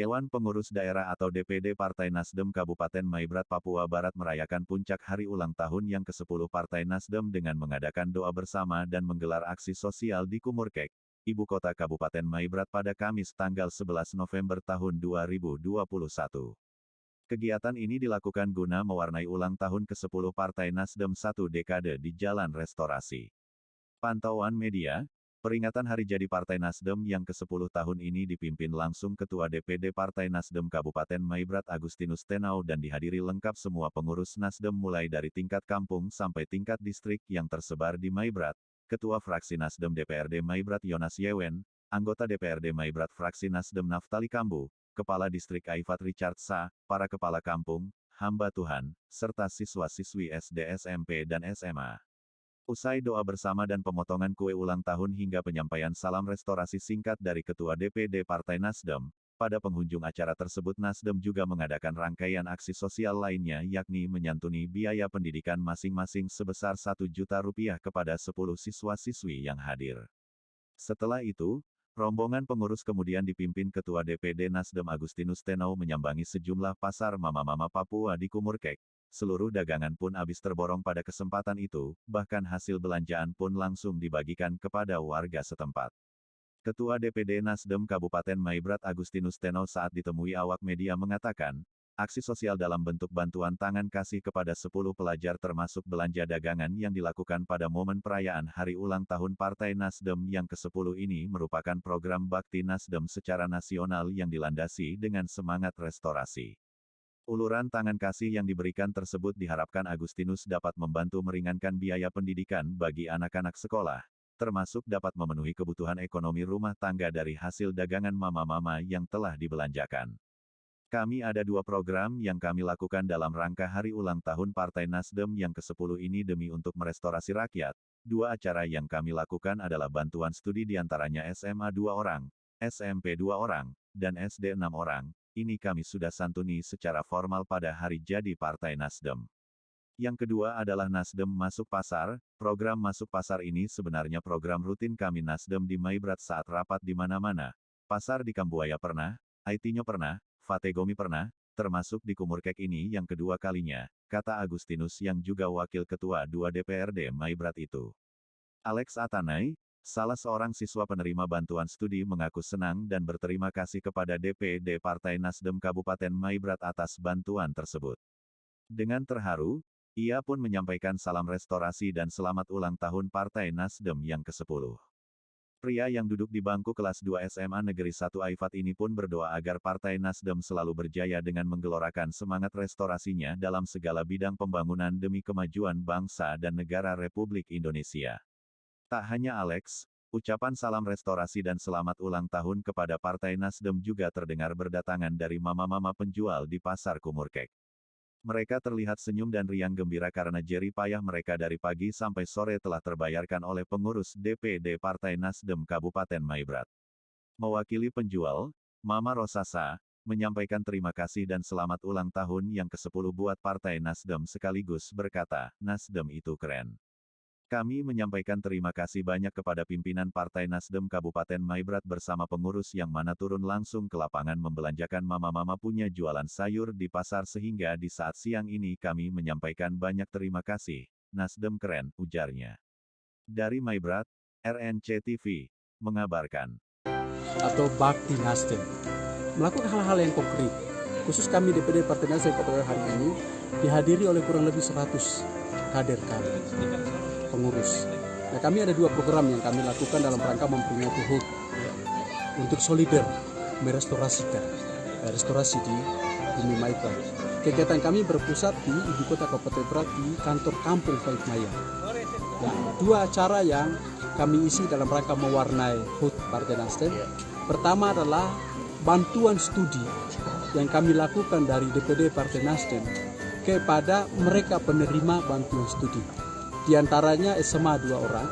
Dewan Pengurus Daerah atau DPD Partai Nasdem Kabupaten Maibrat, Papua Barat merayakan puncak hari ulang tahun yang ke-10 Partai Nasdem dengan mengadakan doa bersama dan menggelar aksi sosial di Kumurkek, ibu kota Kabupaten Maibrat pada Kamis tanggal 11 November tahun 2021. Kegiatan ini dilakukan guna mewarnai ulang tahun ke-10 Partai Nasdem 1 dekade di Jalan Restorasi. Pantauan media. Peringatan hari jadi Partai Nasdem yang ke-10 tahun ini dipimpin langsung Ketua DPD Partai Nasdem Kabupaten Maibrat Agustinus Tenau dan dihadiri lengkap semua pengurus Nasdem mulai dari tingkat kampung sampai tingkat distrik yang tersebar di Maibrat, Ketua Fraksi Nasdem DPRD Maibrat Yonas Yewen, anggota DPRD Maibrat Fraksi Nasdem Naftali Kambu, Kepala Distrik Aifat Richard Sa, para kepala kampung, hamba Tuhan, serta siswa-siswi SD SMP dan SMA. Usai doa bersama dan pemotongan kue ulang tahun hingga penyampaian salam restorasi singkat dari Ketua DPD Partai Nasdem, pada penghujung acara tersebut Nasdem juga mengadakan rangkaian aksi sosial lainnya yakni menyantuni biaya pendidikan masing-masing sebesar Rp1 juta kepada 10 siswa-siswi yang hadir. Setelah itu, rombongan pengurus kemudian dipimpin Ketua DPD Nasdem Agustinus Tenau menyambangi sejumlah pasar mama-mama Papua di Kumurkek. Seluruh dagangan pun habis terborong pada kesempatan itu, bahkan hasil belanjaan pun langsung dibagikan kepada warga setempat. Ketua DPD Nasdem Kabupaten Maibrat Agustinus Tenau saat ditemui awak media mengatakan, aksi sosial dalam bentuk bantuan tangan kasih kepada 10 pelajar termasuk belanja dagangan yang dilakukan pada momen perayaan hari ulang tahun Partai Nasdem yang ke-10 ini merupakan program bakti Nasdem secara nasional yang dilandasi dengan semangat restorasi. Uluran tangan kasih yang diberikan tersebut diharapkan Agustinus dapat membantu meringankan biaya pendidikan bagi anak-anak sekolah, termasuk dapat memenuhi kebutuhan ekonomi rumah tangga dari hasil dagangan mama-mama yang telah dibelanjakan. Kami ada 2 program yang kami lakukan dalam rangka hari ulang tahun Partai Nasdem yang ke-10 ini demi untuk merestorasi rakyat. 2 acara yang kami lakukan adalah bantuan studi diantaranya SMA 2 orang, SMP 2 orang, dan SD 6 orang. Ini kami sudah santuni secara formal pada hari jadi Partai Nasdem. Yang kedua adalah Nasdem Masuk Pasar. Program Masuk Pasar ini sebenarnya program rutin kami Nasdem di Maibrat saat rapat di mana-mana. Pasar di Kambuaya pernah, Aitinyo pernah, Fategomi pernah, termasuk di Kumurkek ini yang kedua kalinya, kata Agustinus yang juga wakil ketua 2 DPRD Maibrat itu. Alex Atanay, salah seorang siswa penerima bantuan studi mengaku senang dan berterima kasih kepada DPD Partai Nasdem Kabupaten Maibrat atas bantuan tersebut. Dengan terharu, ia pun menyampaikan salam restorasi dan selamat ulang tahun Partai Nasdem yang ke-10. Pria yang duduk di bangku kelas 2 SMA Negeri 1 Aifat ini pun berdoa agar Partai Nasdem selalu berjaya dengan menggelorakan semangat restorasinya dalam segala bidang pembangunan demi kemajuan bangsa dan negara Republik Indonesia. Tak hanya Alex, ucapan salam restorasi dan selamat ulang tahun kepada Partai Nasdem juga terdengar berdatangan dari mama-mama penjual di Pasar Kumurkek. Mereka terlihat senyum dan riang gembira karena jerih payah mereka dari pagi sampai sore telah terbayarkan oleh pengurus DPD Partai Nasdem Kabupaten Maibrat. Mewakili penjual, Mama Rosasa, menyampaikan terima kasih dan selamat ulang tahun yang ke-10 buat Partai Nasdem sekaligus berkata, Nasdem itu keren. Kami menyampaikan terima kasih banyak kepada pimpinan Partai Nasdem Kabupaten Maibrat bersama pengurus yang mana turun langsung ke lapangan membelanjakan mama-mama punya jualan sayur di pasar sehingga di saat siang ini kami menyampaikan banyak terima kasih. Nasdem keren, ujarnya. Dari Maibrat, RNC TV, mengabarkan. Atau bakti Nasdem. Melakukan hal-hal yang konkret. Khusus kami DPD Partai Nasdem pada hari ini dihadiri oleh kurang lebih 100 kader kami. Pengurus. Nah, kami ada 2 program yang kami lakukan dalam rangka memperingati HUT untuk solidar merestorasikan restorasi di Bumi Maibrat. Kegiatan kami berpusat di ibu kota Kabupaten Maibrat di kantor kampung Faikmaya. Nah, 2 acara yang kami isi dalam rangka mewarnai HUT Partai Nasdem. Pertama adalah bantuan studi yang kami lakukan dari DPD Partai Nasdem kepada mereka penerima bantuan studi. Di antaranya SMA 2 orang,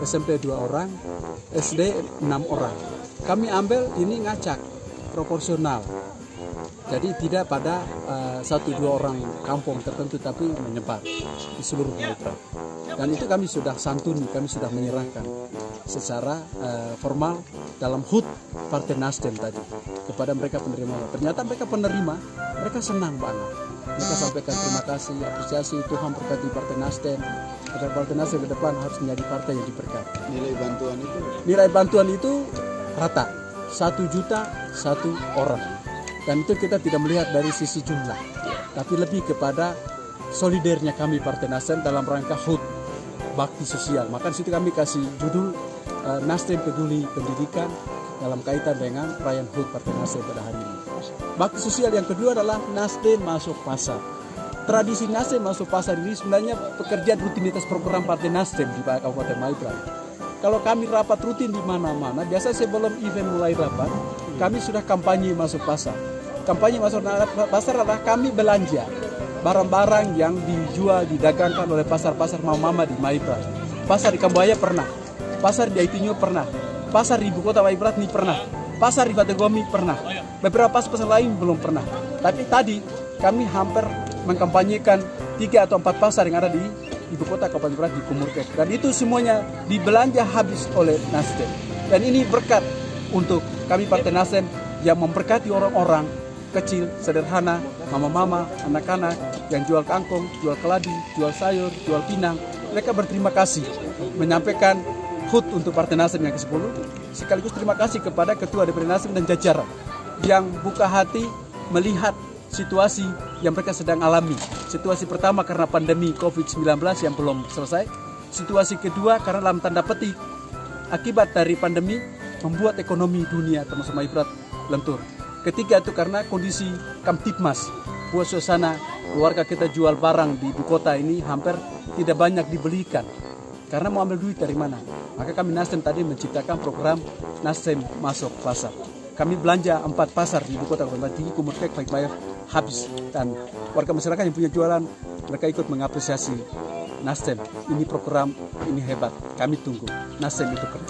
SMP 2 orang, SD 6 orang. Kami ambil ini ngacak, proporsional. Jadi tidak pada satu dua orang kampung tertentu, tapi menyebar di seluruh Maibrat. Dan itu kami sudah santuni, kami sudah menyerahkan secara formal dalam HUT Partai Nasdem tadi kepada mereka penerima. Ternyata mereka penerima, mereka senang banget. Mereka sampaikan terima kasih, apresiasi, Tuhan berkati Partai Nasdem. Agar Partai Nasdem ke depan harus menjadi partai yang diberkati. Nilai bantuan itu rata 1 juta 1 orang. Dan itu kita tidak melihat dari sisi jumlah, tapi lebih kepada solidernya kami Partai Nasdem dalam rangka HUT bakti sosial. Maka di situ kami kasih judul Nasdem Peduli Pendidikan dalam kaitan dengan perayaan HUT Partai Nasdem pada hari ini. Bakti sosial yang kedua adalah Nasdem masuk pasar. Tradisi Nasdem masuk pasar ini sebenarnya pekerjaan rutinitas program Partai Nasdem di Kabupaten Maibrat. Kalau kami rapat rutin di mana-mana, biasa sebelum event mulai rapat, kami sudah kampanye masuk pasar. Kampanye masuk pasar adalah kami belanja barang-barang yang dijual, didagangkan oleh pasar-pasar mama-mama di Maibrat. Pasar di Kambuaya pernah, pasar di Aitinyo pernah, pasar di ibu kota Maibrat ini pernah, pasar di Bategomi pernah, beberapa pasar lain belum pernah. Tapi tadi kami hampir mengkampanyekan 3 atau 4 pasar yang ada di ibu kota Kabupaten Maibrat di Kumurkek. Dan itu semuanya dibelanja habis oleh Nasdem. Dan ini berkat untuk kami Partai Nasdem yang memberkati orang-orang kecil, sederhana, mama-mama, anak-anak yang jual kangkung, jual keladi, jual sayur, jual pinang. Mereka berterima kasih menyampaikan HUT untuk Partai Nasdem yang ke-10. Sekaligus terima kasih kepada Ketua DPD Nasdem dan jajaran yang buka hati melihat situasi yang mereka sedang alami. Situasi pertama karena pandemi COVID-19 yang belum selesai. Situasi kedua karena dalam tanda petik akibat dari pandemi membuat ekonomi dunia termasuk Maibrat lentur. Ketiga itu karena kondisi Kamtipmas, buat suasana keluarga kita jual barang di ibu kota ini hampir tidak banyak dibelikan. Karena mau ambil duit dari mana? Maka kami Nasdem tadi menciptakan program Nasdem Masuk Pasar. Kami belanja 4 pasar di ibu kota Kabupaten Tinggi, Kumurkek, Baik-Bayar habis. Dan warga masyarakat yang punya jualan, mereka ikut mengapresiasi Nasdem. Ini program, ini hebat. Kami tunggu. Nasdem itu keren.